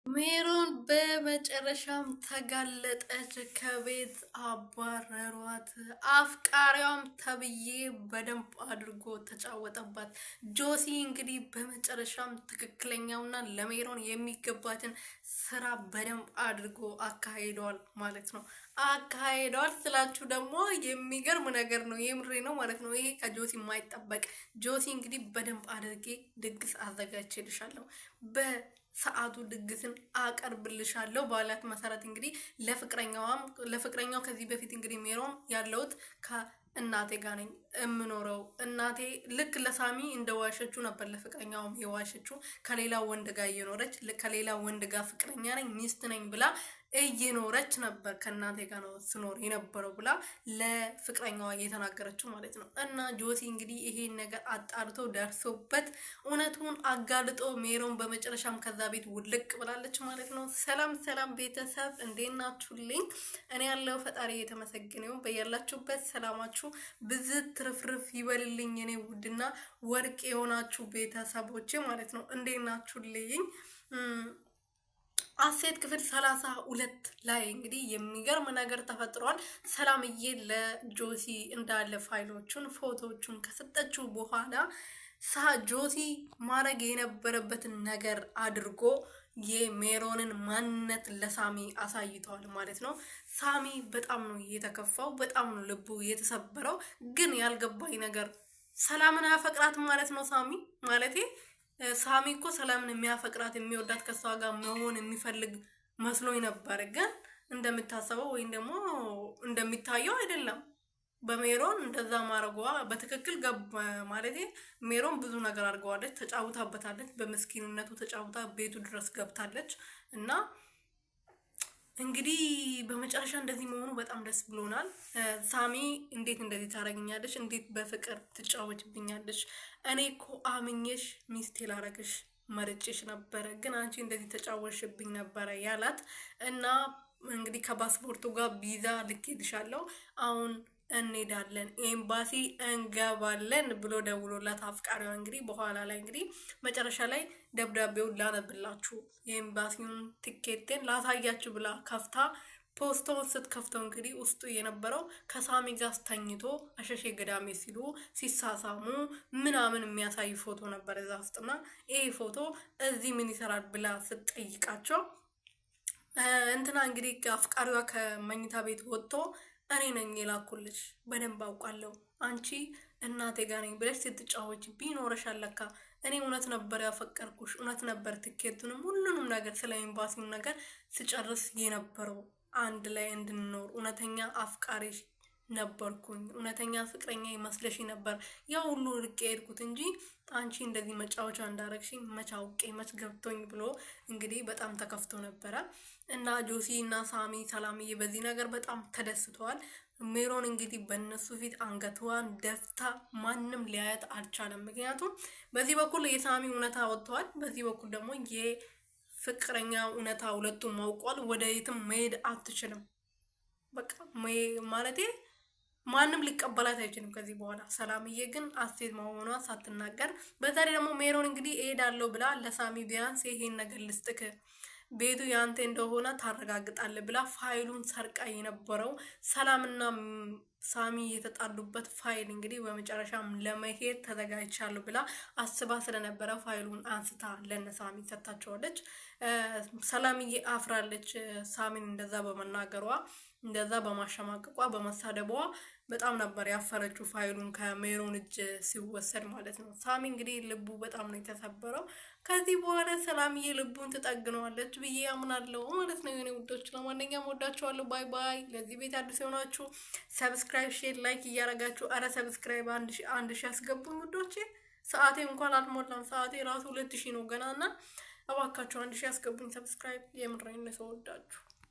ሜሮን በመጨረሻም ተጋለጠች። ከቤት አባረሯት። አፍቃሪዋም ተብዬ በደንብ አድርጎ ተጫወተባት። ጆሲ እንግዲህ በመጨረሻም ትክክለኛውና ለሜሮን የሚገባትን ስራ በደንብ አድርጎ አካሂደዋል ማለት ነው። አካሂደዋል ስላችሁ ደግሞ የሚገርም ነገር ነው። የምሬ ነው ማለት ነው። ይሄ ከጆሲ የማይጠበቅ ጆሲ እንግዲህ በደንብ አድርጌ ድግስ አዘጋጅቼልሻለሁ ሰዓቱ ድግስን አቀርብልሻለሁ ባላት መሰረት እንግዲህ ለፍቅረኛው ከዚህ በፊት እንግዲህ ሜሮን ያለውት ከእናቴ ጋር ነኝ እምኖረው እናቴ ልክ ለሳሚ እንደዋሸችው ነበር ለፍቅረኛውም የዋሸችው ከሌላ ወንድ ጋር እየኖረች ከሌላ ወንድ ጋር ፍቅረኛ ነኝ ሚስት ነኝ ብላ እየኖረች ነበር ከእናቴ ጋር ነው ስኖር የነበረው ብላ ለፍቅረኛዋ እየተናገረችው ማለት ነው። እና ጆሲ እንግዲህ ይሄን ነገር አጣርቶ ደርሶበት እውነቱን አጋልጦ ሜሮን በመጨረሻም ከዛ ቤት ውልቅ ብላለች ማለት ነው። ሰላም ሰላም ቤተሰብ እንዴት ናችሁልኝ? እኔ ያለው ፈጣሪ የተመሰገነው በያላችሁበት ሰላማችሁ ብዝት ትርፍርፍ ይበልልኝ የኔ ውድና ወርቅ የሆናችሁ ቤተሰቦቼ ማለት ነው። እንዴት ናችሁልኝ? አሴት ክፍል 32 ላይ እንግዲህ የሚገርም ነገር ተፈጥሯል። ሰላምዬ ለጆሲ እንዳለ ፋይሎቹን ፎቶዎቹን ከሰጠችው በኋላ ጆሲ ማድረግ የነበረበትን ነገር አድርጎ የሜሮንን ማንነት ለሳሚ አሳይተዋል ማለት ነው። ሳሚ በጣም ነው የተከፋው፣ በጣም ነው ልቡ የተሰበረው። ግን ያልገባኝ ነገር ሰላምን አያፈቅራትም ማለት ነው ሳሚ ማለቴ ሳሚ እኮ ሰላምን የሚያፈቅራት የሚወዳት ከሷ ጋር መሆን የሚፈልግ መስሎኝ ነበር። ግን እንደምታሰበው ወይም ደግሞ እንደሚታየው አይደለም። በሜሮን እንደዛ ማድረጓ በትክክል ማለት ሜሮን ብዙ ነገር አድርገዋለች፣ ተጫውታበታለች። በምስኪንነቱ ተጫውታ ቤቱ ድረስ ገብታለች። እና እንግዲህ በመጨረሻ እንደዚህ መሆኑ በጣም ደስ ብሎናል። ሳሚ እንዴት እንደዚህ ታረግኛለሽ? እንዴት በፍቅር ትጫወችብኛለሽ? እኔ እኮ አምኜሽ ሚስቴ ላረግሽ መርጬሽ ነበረ፣ ግን አንቺ እንደዚህ ተጫወሽብኝ ነበረ ያላት እና እንግዲህ ከፓስፖርቱ ጋር ቪዛ ልኬልሻለሁ አሁን እንሄዳለን ኤምባሲ እንገባለን ብሎ ደውሎላት አፍቃሪዋ እንግዲህ በኋላ ላይ እንግዲህ መጨረሻ ላይ ደብዳቤውን ላነብላችሁ የኤምባሲውን ትኬቴን ላሳያችሁ ብላ ከፍታ ፖስቶውን ስትከፍተው እንግዲህ ውስጡ የነበረው ከሳሚ ጋር ተኝቶ አሸሼ ገዳሜ ሲሉ ሲሳሳሙ ምናምን የሚያሳይ ፎቶ ነበር እዛ ውስጥና ይሄ ፎቶ እዚህ ምን ይሰራል ብላ ስትጠይቃቸው እንትና እንግዲህ አፍቃሪዋ ከመኝታ ቤት ወጥቶ እኔ ነኝ የላኩልሽ በደንብ አውቃለሁ አንቺ እናቴ ጋር ነኝ ብለሽ ስትጫወች ቢኖርሻል ለካ እኔ እውነት ነበር ያፈቀርኩሽ እውነት ነበር ትኬቱንም ሁሉንም ነገር ስለ ኤምባሲው ነገር ስጨርስ የነበረው አንድ ላይ እንድንኖር እውነተኛ አፍቃሪሽ ነበርኩኝ እውነተኛ ፍቅረኛ ይመስለሽ ነበር ያ ሁሉ ርቄ ሄድኩት እንጂ አንቺ እንደዚህ መጫወቻ እንዳረግሽኝ መች አውቄ መች ገብቶኝ ብሎ እንግዲህ በጣም ተከፍቶ ነበረ። እና ጆሲ እና ሳሚ ሰላምዬ በዚህ ነገር በጣም ተደስተዋል። ሜሮን እንግዲህ በእነሱ ፊት አንገቷን ደፍታ ማንም ሊያያት አልቻለም። ምክንያቱም በዚህ በኩል የሳሚ እውነታ ወጥቷል፣ በዚህ በኩል ደግሞ የፍቅረኛ እውነታ ሁለቱም ማውቋል። ወደ የትም መሄድ አትችልም። በቃ ማለቴ ማንም ሊቀበላት አይችልም ከዚህ በኋላ። ሰላምዬ ግን አሴት መሆኗ ሳትናገር በዛሬ ደግሞ ሜሮን እንግዲህ እሄዳለሁ ብላ ለሳሚ ቢያንስ ይሄን ነገር ልስጥክ ቤቱ ያንተ እንደሆነ ታረጋግጣለህ ብላ ፋይሉን ሰርቃ የነበረው ሰላምና ሳሚ የተጣሉበት ፋይል እንግዲህ በመጨረሻም ለመሄድ ተዘጋጅቻለሁ ብላ አስባ ስለነበረ ፋይሉን አንስታ ለነሳሚ ሰጣቸዋለች። ሰላምዬ አፍራለች ሳሚን እንደዛ በመናገሯ እንደዛ በማሸማቀቋ በመሳደቧ በጣም ነበር ያፈረችው ፋይሉን ከሜሮን እጅ ሲወሰድ ማለት ነው። ሳሚ እንግዲህ ልቡ በጣም ነው የተሰበረው። ከዚህ በኋላ ሰላምዬ ልቡን ትጠግነዋለች ብዬ አምናለሁ ማለት ነው። የኔ ውዶች ለማንኛውም ወዳችኋለሁ። ባይ ባይ። ለዚህ ቤት አዲስ የሆናችሁ ሰብስክራይብ፣ ሼር፣ ላይክ እያረጋችሁ አረ ሰብስክራይብ አንድ ሺህ ያስገቡኝ ውዶቼ። ሰዓቴ እንኳን አልሞላም። ሰዓቴ ራሱ 2000 ነው ገና እና እባካችሁ 1000 ያስገቡኝ ሰብስክራይብ። የምራይነ ሰው ወዳችሁ